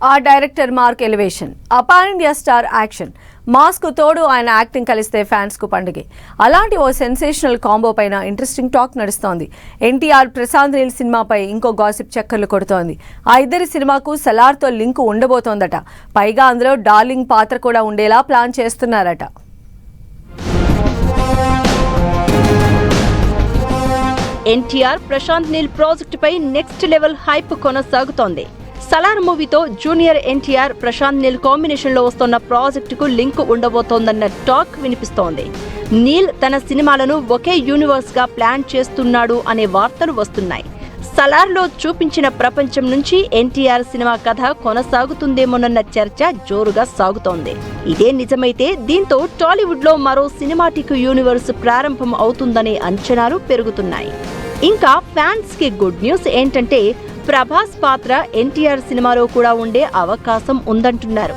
ఆ director mark elevation, ఆ pan India star action, mass కు తోడు ఆయన యాక్టింగ్ కలిస్తే ఫ్యాన్స్ కు పండుగే. అలాంటి ఓ సెన్సేషనల్ కాంబో పైన ఇంట్రెస్టింగ్ టాక్ నడుస్తోంది. ఎన్టీఆర్ ప్రశాంత్ నీల్ సినిమాపై ఇంకో గాసిప్ చక్కర్లు కొడుతోంది. ఆ ఇద్దరి సినిమాకు సలార్తో లింకు ఉండబోతోందట. పైగా అందులో డార్లింగ్ పాత్ర కూడా ఉండేలా ప్లాన్ చేస్తున్నారట. ఎన్టీఆర్ ప్రశాంత్ నీల్ ప్రాజెక్టుపై నెక్స్ట్ లెవెల్ హైప్ కొనసాగుతోంది. సలార్ మూవీతో జూనియర్ ఎన్టీఆర్ ప్రశాంత్ నీల్ కాంబినేషన్లో వస్తున్న ప్రాజెక్టుకు లింక్ ఉండబోతోందన్న టాక్ వినిపిస్తోంది. నీల్ తన సినిమాలను ఒకే యూనివర్స్ గా ప్లాన్ చేస్తున్నాడు అనే వార్తలు వస్తున్నాయి. సలార్లో చూపించిన ప్రపంచం నుంచి ఎన్టీఆర్ సినిమా కథ కొనసాగుతుందేమోనన్న చర్చ జోరుగా సాగుతోంది. ఇదే నిజమైతే దీంతో టాలీవుడ్ లో మరో సినిమాటిక్ యూనివర్స్ ప్రారంభం అవుతుందనే అంచనాలు పెరుగుతున్నాయి. ఇంకా ఫ్యాన్స్ కి గుడ్ న్యూస్ ఏంటంటే ప్రభాస్ పాత్ర ఎన్టీఆర్ సినిమాలో కూడా ఉండే అవకాశం ఉందంటున్నారు.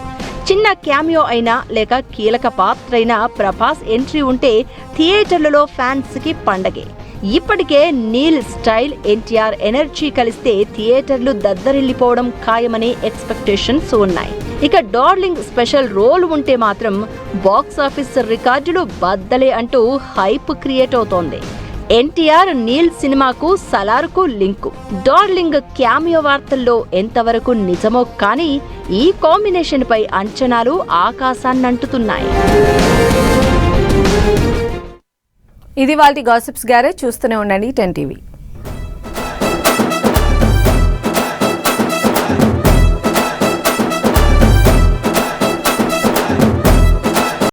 చిన్న క్యామియో అయినా లేక కీలక పాత్ర అయినా ప్రభాస్ ఎంట్రీ ఉంటే థియేటర్లలో ఫ్యాన్స్ కి పండగే. ఇప్పటికే నీల్ స్టైల్, ఎన్టీఆర్ ఎనర్జీ కలిస్తే థియేటర్లు దద్దరిల్లిపోవడం ఖాయమనే ఎక్స్పెక్టేషన్స్ ఉన్నాయి. ఇక డార్లింగ్ స్పెషల్ రోల్ ఉంటే మాత్రం బాక్సాఫీస్ రికార్డులు బద్దలే అంటూ హైప్ క్రియేట్ అవుతోంది. ఎన్టీఆర్ నీల్ సినిమాకు సలార్కు లింకు, డార్లింగ్ క్యామియో వార్తల్లో ఎంతవరకు నిజమో కానీ ఈ కాంబినేషన్ పై అంచనాలు ఆకాశాన్నంటుతున్నాయి. ఇది వాల్టి గాసిప్స్ గ్యారేజ్. చూస్తూనే ఉండండి 10 TV.